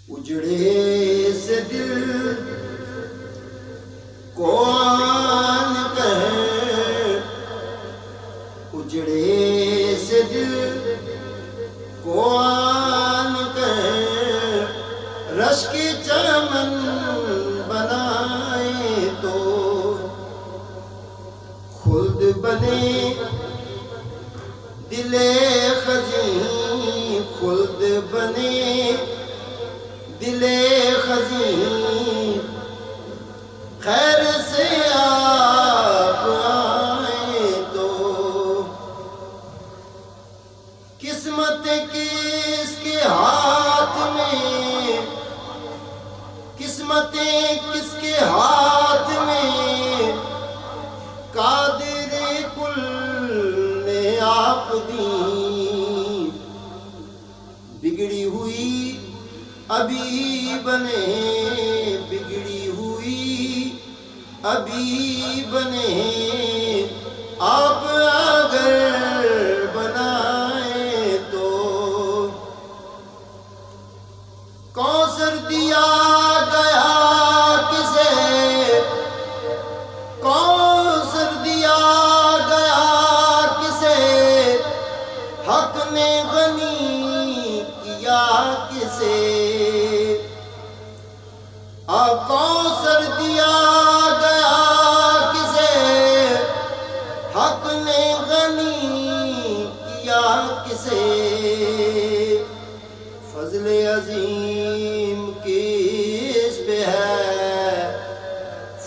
اجڑے سے دل کون کہے، اجڑے سے دل کون کہے، رش کی چمن بنائے تو خلد بنے دل خزیں، خلد بنے دل خزیں، خیر سے آپ آئے تو قسمت کس کے ہاتھ میں، قسمتیں کس کے ہاتھ میں، قادر کل نے آپ دی، بگڑی ہوئی ابھی بنے، بگڑی ہوئی ابھی بنے، آپ اگر بنائے تو کوثر دیا گیا کسے، کوثر دیا گیا کسے، حق نے غنی کیا کسے، کوثر دیا گیا کسے، حق نے غنی کیا کسے، فضل عظیم کس پہ ہے،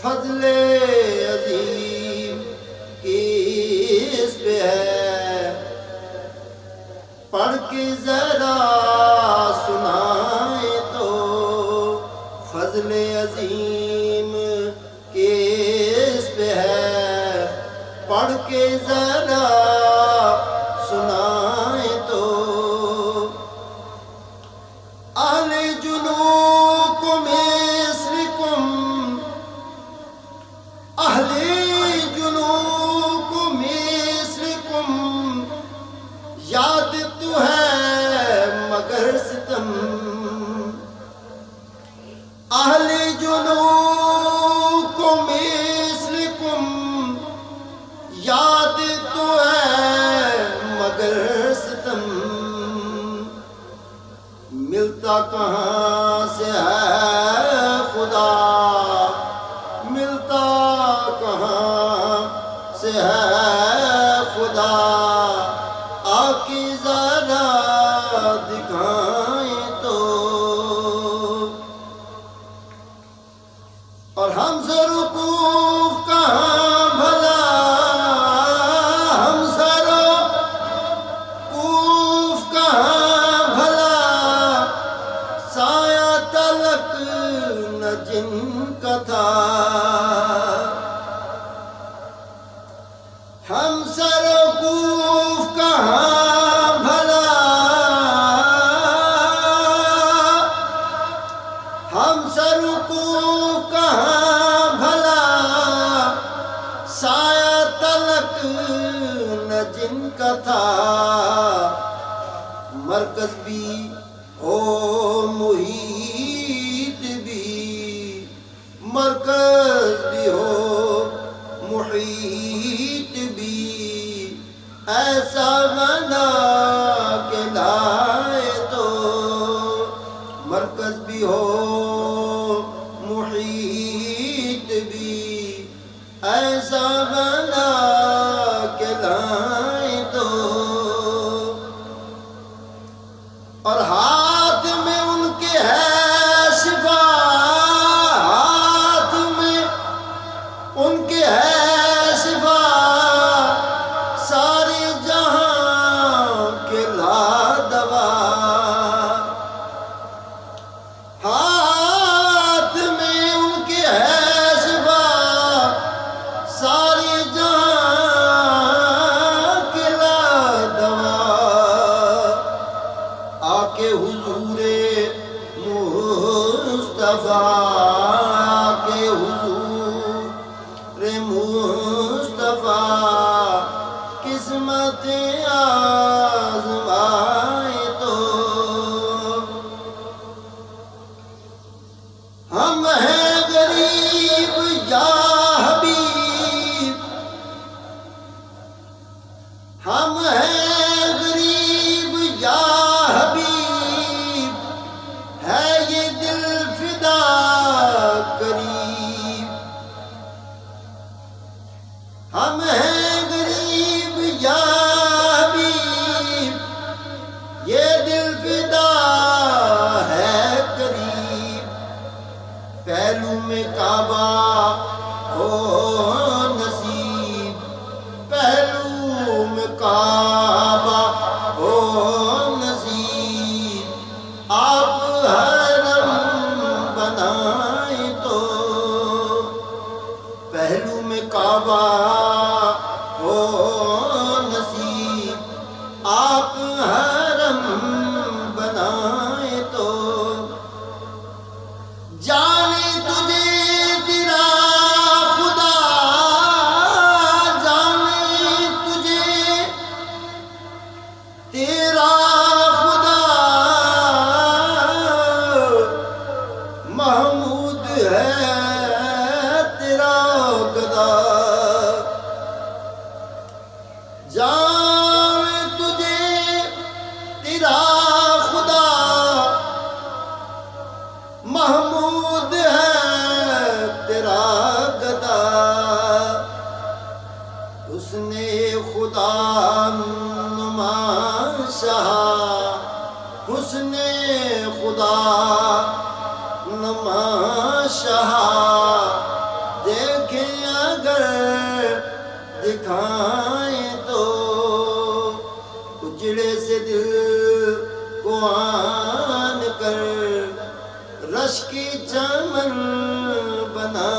فضل عظیم کس پہ ہے، پڑھ کے ذرا سنائے تو فضل عظیم کس پہ ہے، پڑھ کے ذرا سنائے تو اہل جنوکم مثلکم، اہل جنوکم مثلکم، یاد تو ہے مگر ستم، اہل جنوکم مثلکم، یاد تو ہے مگر ستم، ملتا کہاں سے ہے خدا، ملتا کہاں سے ہے خدا، آ کے ذرا دکھائیں تو، اور ہم سے رکوف کہاں بھلا، ہم سے رکوف کہاں بھلا، سایہ تلک نہ جن کا تھا، ہم سے رکوف کہاں بھلا، ہم سے رکوف کہاں بھلا، سایہ تلک نہ جن کا تھا، مرکز بھی ہو محیط بھی، مرکز بھی ہو محیط بھی، ایسا بنا کے لائے تو مرکز بھی ہو محیط بھی، ایسا بنا کے لائے تو، اور ہاتھ میں ان کے ہے شفا، ہاتھ میں ان کے ہے شفا، سارے جہاں کے لا دوا، ہاتھ میں ان کے ہے شفا، سارے جہاں کے لا دوا، آ کے حضور مصطفیٰ، آ کے حضور مصطفیٰ، قسمت آزمائے تو ہم ہیں غریب یا حبیب، ہم ہیں غریب یا حبیب، ہے یہ دل فدا قریب، ہم ہیں غریب یا حبیب، یہ دل فدا ہے قریب، پہلو میں کعبہ ہو نصیب، پہلو میں کعبہ ہو نصیب، آپ حرم بنائیں تو، پہلو میں کعبہ ہو نصیب، آپ حرم بنائیں تو، جانے تجھے تیرا خدا، جانے تجھے تیرا خدا، محمود ہے تیرا گدا، جانے تجھے تیرا خدا، محمود ہے تیرا گدا، اس نے خدا نما شاہ، اس نے خدا نما شاہ، دیکھیں اگر دکھائیں تو، اجڑے سے دل کو آن کر رش کی چمن بنا